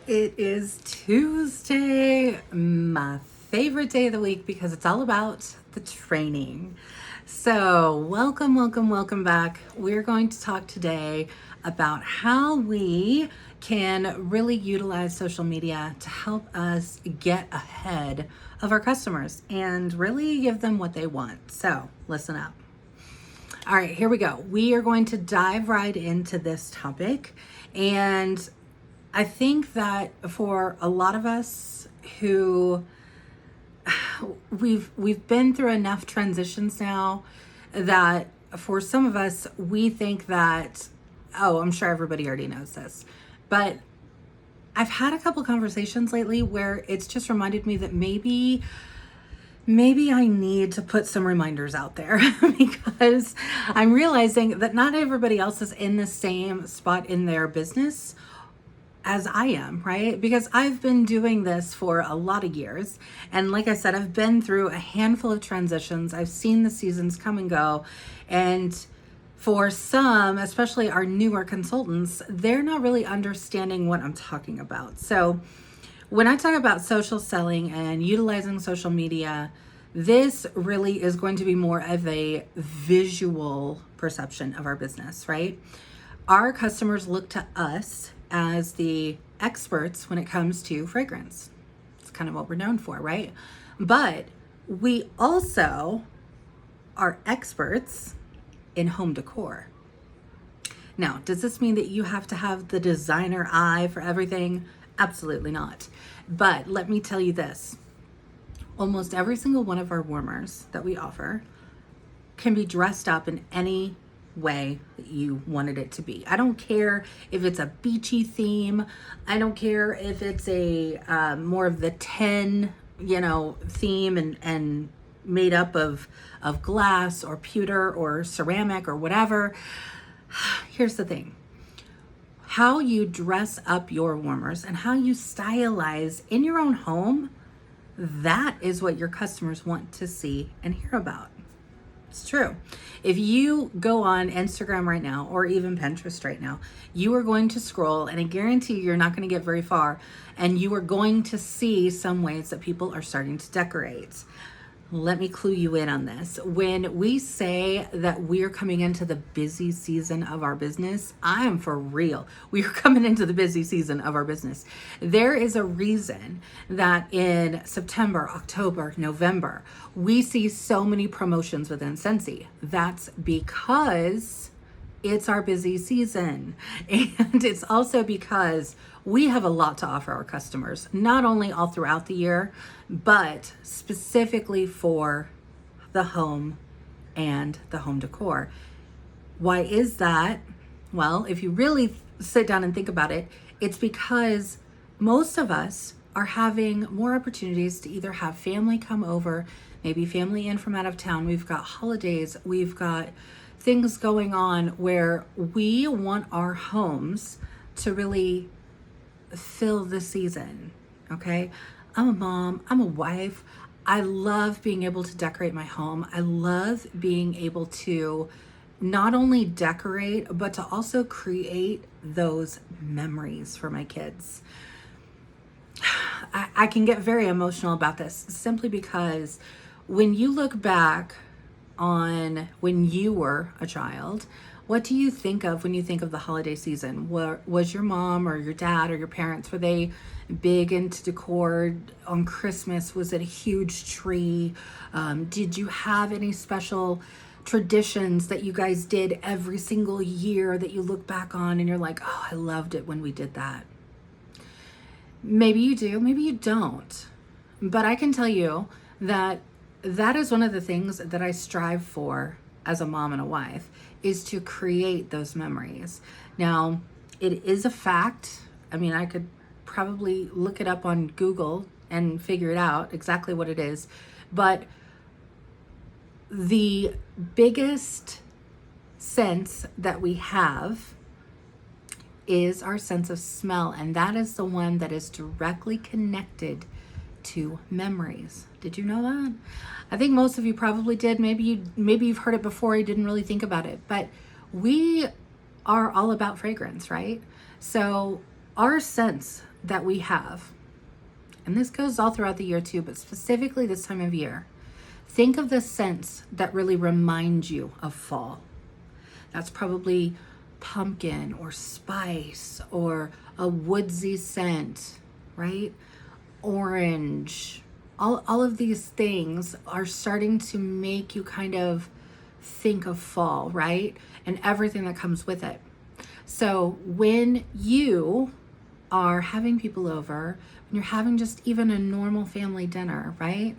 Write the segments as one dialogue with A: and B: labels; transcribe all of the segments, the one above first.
A: It is Tuesday, my favorite day of the week because it's all about the training. So, welcome back. We're going to talk today about how we can really utilize social media to help us get ahead of our customers and really give them what they want. So, listen up. All right, here we go. We are going to dive right into this topic. And I think that for a lot of us who we've been through enough transitions now that for some of us we think that, oh, I'm sure everybody already knows this. But I've had a couple conversations lately where it's just reminded me that maybe I need to put some reminders out there because I'm realizing that not everybody else is in the same spot in their business as I am, right? Because I've been doing this for a lot of years. And like I said, I've been through a handful of transitions. I've seen the seasons come and go. And for some, especially our newer consultants, they're not really understanding what I'm talking about. So when I talk about social selling and utilizing social media, this really is going to be more of a visual perception of our business, right? Our customers look to us as the experts when it comes to fragrance. It's kind of what we're known for, right? But we also are experts in home decor. Now, does this mean that you have to have the designer eye for everything? Absolutely not. But let me tell you this. Almost every single one of our warmers that we offer can be dressed up in any way that you wanted it to be. I don't care if it's a beachy theme. I don't care if it's a more of the 10, theme and made up of glass or pewter or ceramic or whatever. Here's the thing. How you dress up your warmers and how you stylize in your own home, that is what your customers want to see and hear about. It's true. If you go on Instagram right now or even Pinterest right now, you are going to scroll and I guarantee you're not going to get very far and you are going to see some ways that people are starting to decorate. Let me clue you in on this. When we say that we're coming into the busy season of our business, I am for real. We are coming into the busy season of our business. There is a reason that in September, October, November, we see so many promotions within Scentsy. That's because it's our busy season. And it's also because we have a lot to offer our customers, not only all throughout the year, but specifically for the home and the home decor. Why is that? Well, if you really sit down and think about it, it's because most of us are having more opportunities to either have family come over, maybe family in from out of town. We've got holidays, we've got things going on where we want our homes to really fill the season. Okay, I'm a mom, I'm a wife. I love being able to decorate my home. I love being able to not only decorate, but to also create those memories for my kids. I can get very emotional about this simply because when you look back on when you were a child, what do you think of when you think of the holiday season? Was your mom or your dad or your parents, were they big into decor on Christmas? Was it a huge tree? Did you have any special traditions that you guys did every single year that you look back on and you're like, oh, I loved it when we did that? Maybe you do, maybe you don't. But I can tell you that that is one of the things that I strive for as a mom and a wife, is to create those memories. Now, it is a fact. I mean, I could probably look it up on Google and figure it out exactly what it is. But the biggest sense that we have is our sense of smell, and that is the one that is directly connected to memories. Did you know that? I think most of you probably did. Maybe you've heard it before, you didn't really think about it. But we are all about fragrance, right? So Our sense that we have, and this goes all throughout the year too, but specifically this time of year, think of the scents that really remind you of fall. That's probably pumpkin or spice or a woodsy scent, right? Orange. All of these things are starting to make you kind of think of fall, right? And everything that comes with it. So when you are having people over, when you're having just even a normal family dinner, right?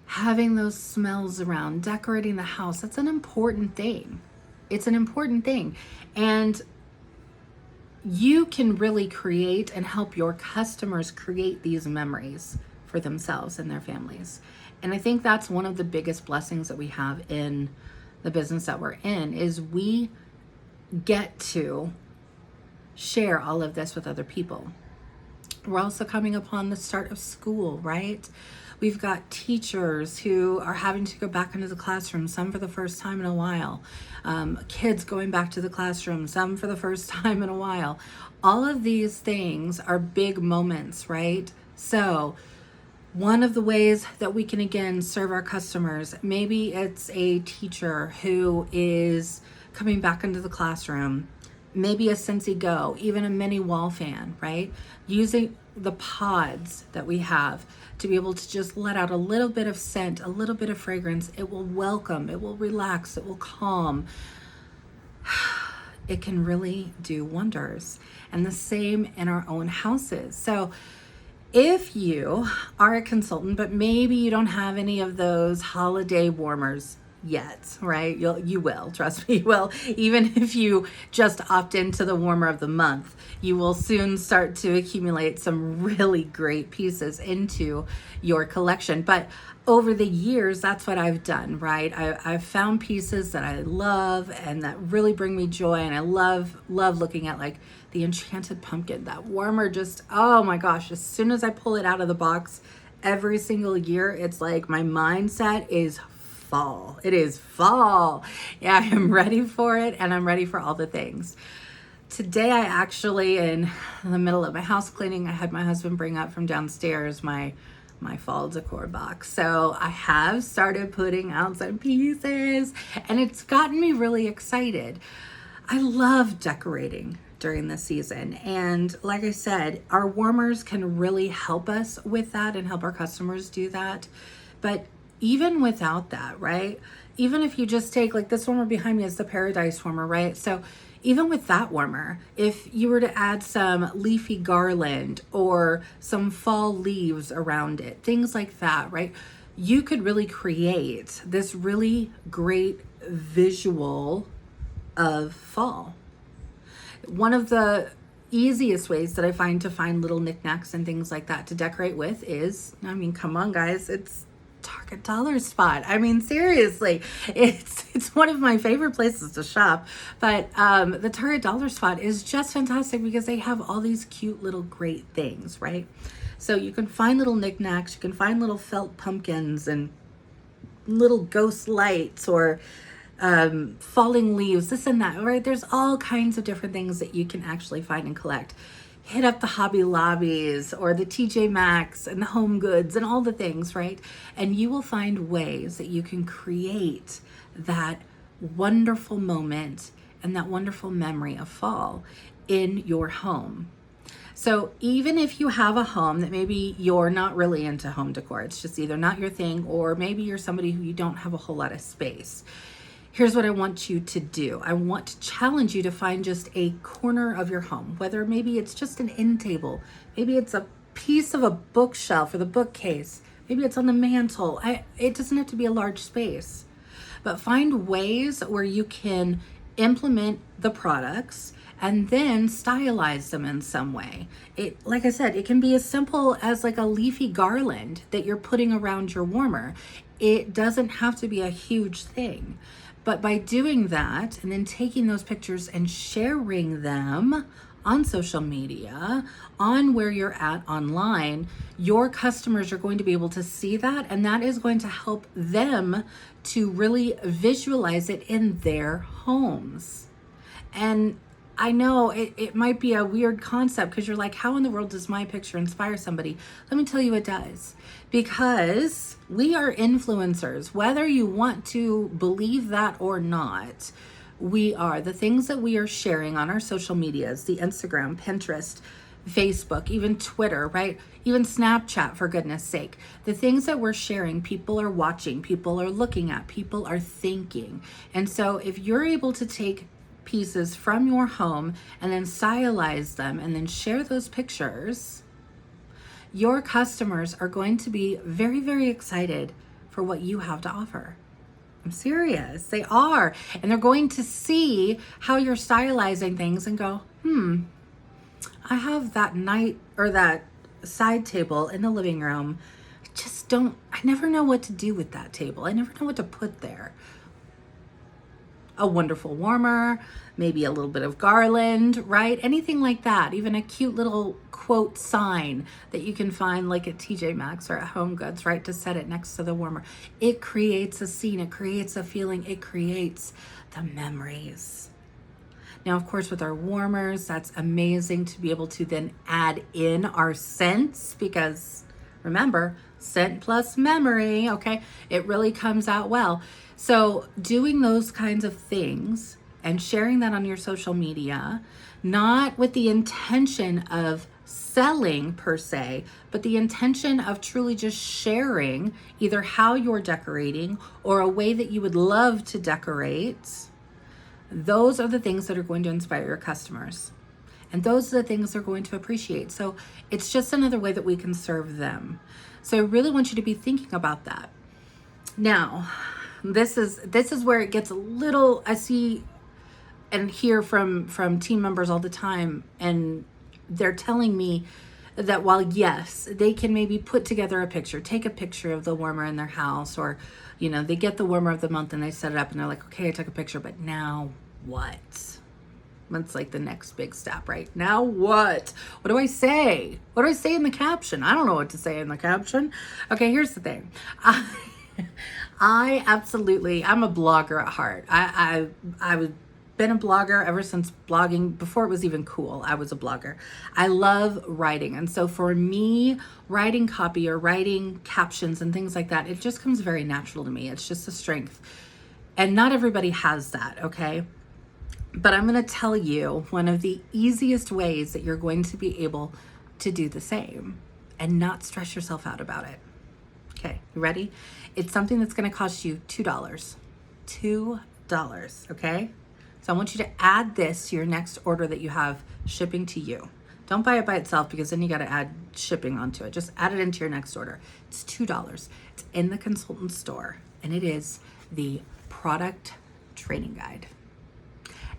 A: Having those smells around, decorating the house, that's an important thing. It's an important thing. And you can really create and help your customers create these memories for themselves and their families. And I think that's one of the biggest blessings that we have in the business that we're in, is we get to share all of this with other people. We're also coming upon the start of school, right? We've got teachers who are having to go back into the classroom, some for the first time in a while. Kids going back to the classroom, some for the first time in a while. All of these things are big moments, right? So one of the ways that we can, again, serve our customers, maybe it's a teacher who is coming back into the classroom, maybe a Scentsy Go, even a mini wall fan, right? Using the pods that we have to be able to just let out a little bit of scent, a little bit of fragrance. It will welcome, it will relax, it will calm. It can really do wonders. And the same in our own houses. So if you are a consultant, but maybe you don't have any of those holiday warmers yet, right? You will, trust me, you will. Even if you just opt into the warmer of the month, you will soon start to accumulate some really great pieces into your collection. But over the years, that's what I've done, right? I've found pieces that I love and that really bring me joy. And I love looking at like the Enchanted Pumpkin, that warmer, just, oh my gosh, as soon as I pull it out of the box every single year, it's like my mindset is fall. It is fall. Yeah, I am ready for it, and I'm ready for all the things. Today, I actually, in the middle of my house cleaning, I had my husband bring up from downstairs my fall decor box. So I have started putting out some pieces, and it's gotten me really excited. I love decorating during the season. And like I said, our warmers can really help us with that and help our customers do that. But even without that, right? Even if you just take, like this warmer behind me is the Paradise warmer, right? So even with that warmer, if you were to add some leafy garland or some fall leaves around it, things like that, right? You could really create this really great visual of fall. One of the easiest ways that I find to find little knickknacks and things like that to decorate with is, I mean, come on guys, it's Target Dollar Spot. I mean, seriously, it's one of my favorite places to shop. But the Target Dollar Spot is just fantastic because they have all these cute little great things, right? So you can find little knickknacks, you can find little felt pumpkins and little ghost lights or falling leaves, this and that, right? There's all kinds of different things that you can actually find and collect. Hit up the Hobby Lobbies or the TJ Maxx and the Home Goods and all the things, right? And you will find ways that you can create that wonderful moment and that wonderful memory of fall in your home. So even if you have a home that maybe you're not really into home decor, it's just either not your thing, or maybe you're somebody who you don't have a whole lot of space, here's what I want you to do. I want to challenge you to find just a corner of your home, whether maybe it's just an end table, maybe it's a piece of a bookshelf or the bookcase, maybe it's on the mantle. It doesn't have to be a large space, but find ways where you can implement the products and then stylize them in some way. Like I said, it can be as simple as like a leafy garland that you're putting around your warmer. It doesn't have to be a huge thing. But by doing that and then taking those pictures and sharing them on social media, on where you're at online, your customers are going to be able to see that, and that is going to help them to really visualize it in their homes. And I know it might be a weird concept because you're like, how in the world does my picture inspire somebody? Let me tell you, it does. Because we are influencers, whether you want to believe that or not. We are. The things that we are sharing on our social medias, the Instagram, Pinterest, Facebook, even Twitter, right? Even Snapchat, for goodness sake. The things that we're sharing, people are watching, people are looking at, people are thinking. And so if you're able to take pieces from your home and then stylize them and then share those pictures, your customers are going to be very, very excited for what you have to offer. I'm serious. They are. And they're going to see how you're stylizing things and go, I have that night or that side table in the living room. I never know what to do with that table. I never know what to put there. A wonderful warmer, maybe a little bit of garland, right? Anything like that. Even a cute little quote sign that you can find like at TJ Maxx or at Home Goods, right? To set it next to the warmer. It creates a scene, it creates a feeling, it creates the memories. Now, of course, with our warmers, that's amazing to be able to then add in our scents because remember, scent plus memory, okay? It really comes out well. So doing those kinds of things and sharing that on your social media, not with the intention of selling per se, but the intention of truly just sharing either how you're decorating or a way that you would love to decorate, those are the things that are going to inspire your customers. And those are the things they're going to appreciate. So it's just another way that we can serve them. So I really want you to be thinking about that. Now, this is where it gets a little, I see and hear from team members all the time, and they're telling me that while yes, they can maybe put together a picture, take a picture of the warmer in their house, or they get the warmer of the month and they set it up and they're like, okay, I took a picture, but now what? That's like the next big step, right? Now what? What do I say? What do I say in the caption? I don't know what to say in the caption. Okay, here's the thing. I'm a blogger at heart. I've been a blogger ever since blogging, before it was even cool. I was a blogger. I love writing. And so for me, writing copy or writing captions and things like that, it just comes very natural to me. It's just a strength. And not everybody has that, okay? But I'm going to tell you one of the easiest ways that you're going to be able to do the same and not stress yourself out about it. Okay, you ready? It's something that's going to cost you $2. $2, okay? So I want you to add this to your next order that you have shipping to you. Don't buy it by itself because then you got to add shipping onto it. Just add it into your next order. It's $2. It's in the consultant store, and it is the product training guide.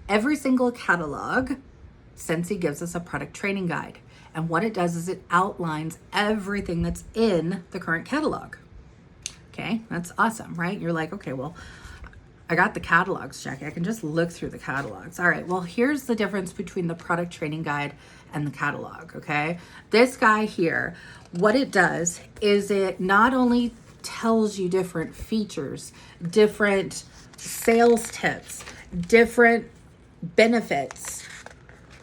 A: Every single catalog, Scentsy gives us a product training guide. And what it does is it outlines everything that's in the current catalog. Okay, that's awesome, right? You're like, okay, well, I got the catalogs, Jackie. I can just look through the catalogs. All right, well, here's the difference between the product training guide and the catalog, okay? This guy here, what it does is it not only tells you different features, different sales tips, different benefits,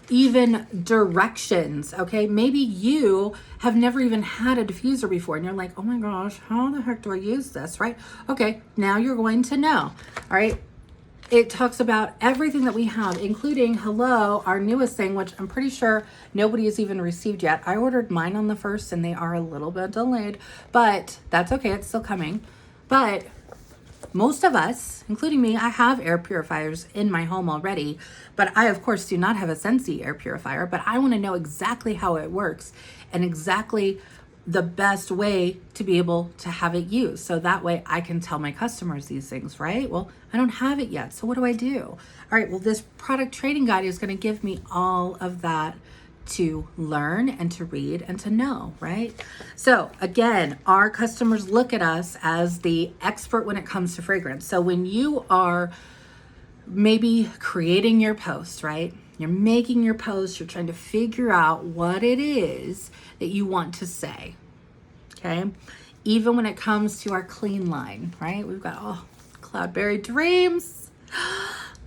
A: even directions, okay? Maybe you have never even had a diffuser before and you're like, oh my gosh, how the heck do I use this, right? Okay, now you're going to know, all right? It talks about everything that we have, including, hello, our newest thing, which I'm pretty sure nobody has even received yet. I ordered mine on the 1st and they are a little bit delayed, but that's okay, it's still coming. But most of us, including me, I have air purifiers in my home already, but I, of course, do not have a Scentsy air purifier, but I want to know exactly how it works and exactly the best way to be able to have it used. So that way I can tell my customers these things, right? Well, I don't have it yet. So what do I do? All right, well, this product training guide is going to give me all of that to learn and to read and to know, right? So again, our customers look at us as the expert when it comes to fragrance. So when you are maybe creating your post, right? You're making your post, you're trying to figure out what it is that you want to say, okay? Even when it comes to our clean line, right? We've got, Cloudberry Dreams.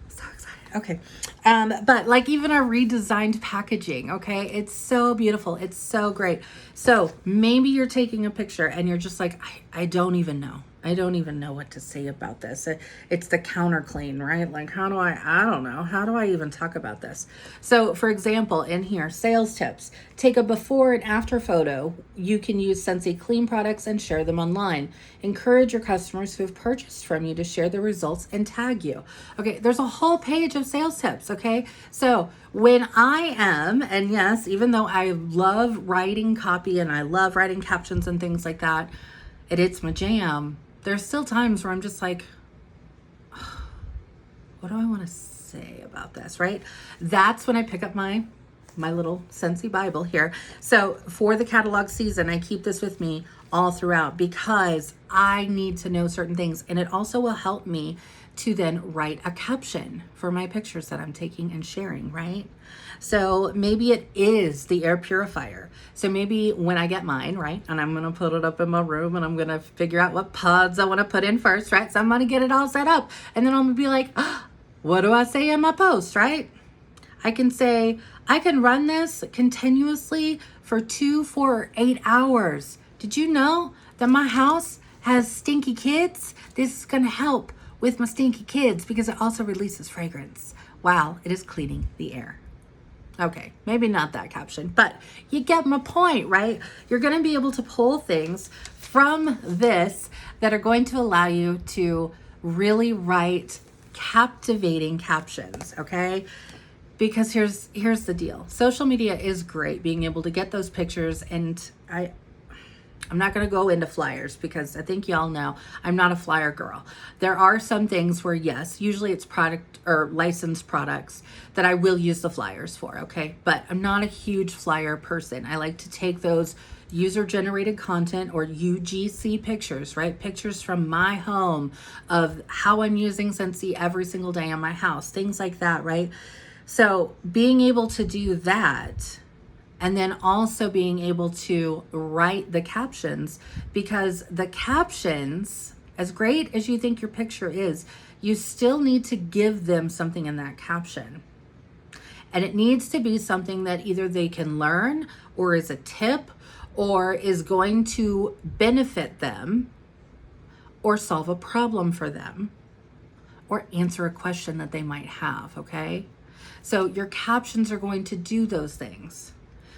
A: So excited. Okay. But like even our redesigned packaging, okay, it's so beautiful. It's so great. So maybe you're taking a picture and you're just like, I don't even know. I don't even know what to say about this. It's the counter clean, right? Like, I don't know. How do I even talk about this? So, for example, in here, sales tips. Take a before and after photo. You can use Scentsy Clean products and share them online. Encourage your customers who have purchased from you to share their results and tag you. Okay, there's a whole page of sales tips, okay? So, when I am, and yes, even though I love writing copy and I love writing captions and things like that, it's my jam. There's still times where I'm just like, what do I want to say about this, right? That's when I pick up my little Scentsy Bible here. So for the catalog season, I keep this with me all throughout because I need to know certain things. And it also will help me to then write a caption for my pictures that I'm taking and sharing, right? So maybe it is the air purifier. So maybe when I get mine, right, and I'm going to put it up in my room and I'm going to figure out what pods I want to put in first, right? So I'm going to get it all set up. And then I'm going to be like, oh, what do I say in my post, right? I can say, I can run this continuously for 2, 4, or 8 hours. Did you know that my house has stinky kids? This is going to help with my stinky kids because it also releases fragrance while it is cleaning the air. Okay, maybe not that caption, but you get my point, right? You're going to be able to pull things from this that are going to allow you to really write captivating captions, okay? Because here's the deal. Social media is great, being able to get those pictures, and I'm not going to go into flyers because I think y'all know I'm not a flyer girl. There are some things where, yes, usually it's product or licensed products that I will use the flyers for, okay? But I'm not a huge flyer person. I like to take those user-generated content or UGC pictures, right? Pictures from my home of how I'm using Scentsy every single day in my house, things like that, right? So being able to do that, and then also being able to write the captions, because the captions, as great as you think your picture is, you still need to give them something in that caption. And it needs to be something that either they can learn or is a tip or is going to benefit them or solve a problem for them or answer a question that they might have, okay? So your captions are going to do those things.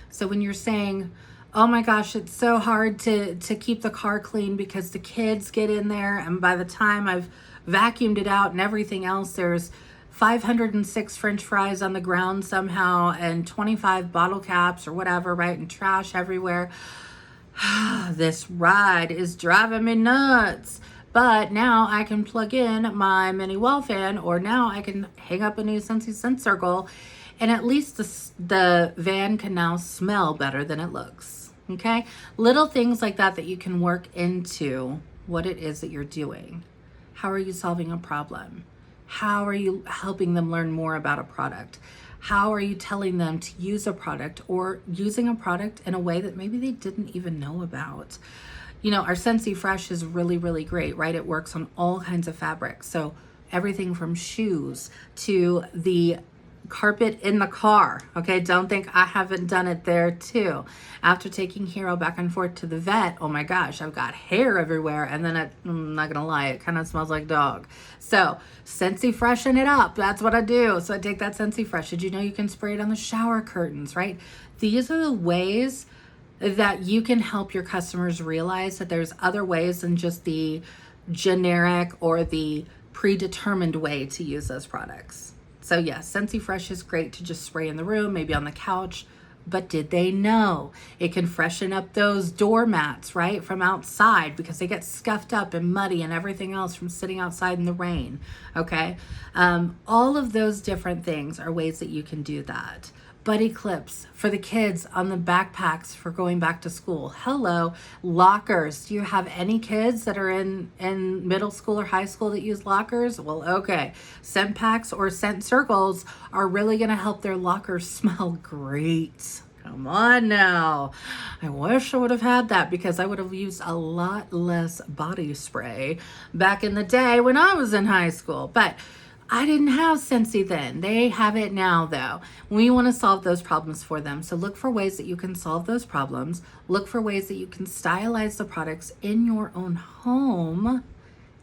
A: So when you're saying, oh my gosh, it's so hard to keep the car clean because the kids get in there and by the time I've vacuumed it out and everything else, there's 506 French fries on the ground somehow and 25 bottle caps or whatever, right? And trash everywhere. This ride is driving me nuts. But now I can plug in my mini wall fan, or now I can hang up a new Scentsy Scent Circle, and at least the van can now smell better than it looks, okay? Little things like that you can work into what it is that you're doing. How are you solving a problem? How are you helping them learn more about a product? How are you telling them to use a product or using a product in a way that maybe they didn't even know about? You know, our Scentsy Fresh is really, really great, right? It works on all kinds of fabrics. So everything from shoes to the carpet in the car, okay? Don't think I haven't done it there too. After taking Hero back and forth to the vet, oh my gosh, I've got hair everywhere, and then I'm not gonna lie, it kind of smells like dog. So Scentsy Freshen it up, that's what I do. So I take that Scentsy Fresh. Did you know you can spray it on the shower curtains, right? These are the ways that you can help your customers realize that there's other ways than just the generic or the predetermined way to use those products. So yes, Scentsy Fresh is great to just spray in the room, maybe on the couch, but did they know it can freshen up those doormats, right, from outside because they get scuffed up and muddy and everything else from sitting outside in the rain, okay? All of those different things are ways that you can do that. Buddy clips for the kids on the backpacks for going back to school. Hello, lockers. Do you have any kids that are in middle school or high school that use lockers? Well, okay. Scent packs or scent circles are really going to help their lockers smell great. Come on now. I wish I would have had that because I would have used a lot less body spray back in the day when I was in high school. But I didn't have Scentsy then. They have it now, though. We want to solve those problems for them. So look for ways that you can solve those problems. Look for ways that you can stylize the products in your own home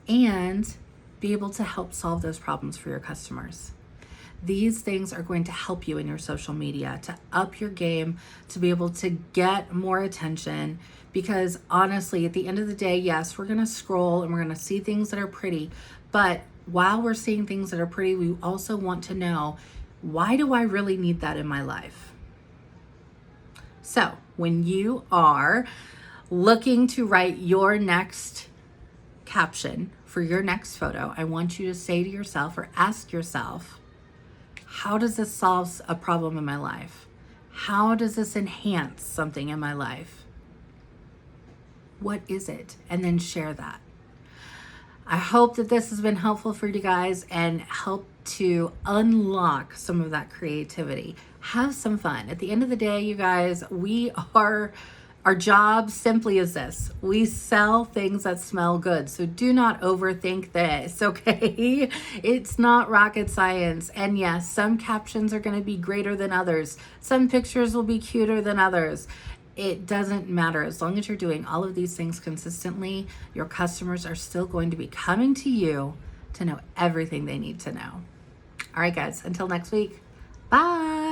A: and be able to help solve those problems for your customers. These things are going to help you in your social media to up your game, to be able to get more attention. Because honestly, at the end of the day, yes, we're going to scroll and we're going to see things that are pretty, but while we're seeing things that are pretty, we also want to know, why do I really need that in my life? So when you are looking to write your next caption for your next photo, I want you to say to yourself or ask yourself, how does this solve a problem in my life? How does this enhance something in my life? What is it? And then share that. I hope that this has been helpful for you guys and help to unlock some of that creativity. Have some fun. At the end of the day, you guys, our job simply is this. We sell things that smell good. So do not overthink this, okay? It's not rocket science. And yes, some captions are going to be greater than others. Some pictures will be cuter than others. It doesn't matter. As long as you're doing all of these things consistently, your customers are still going to be coming to you to know everything they need to know. All right, guys, until next week, bye.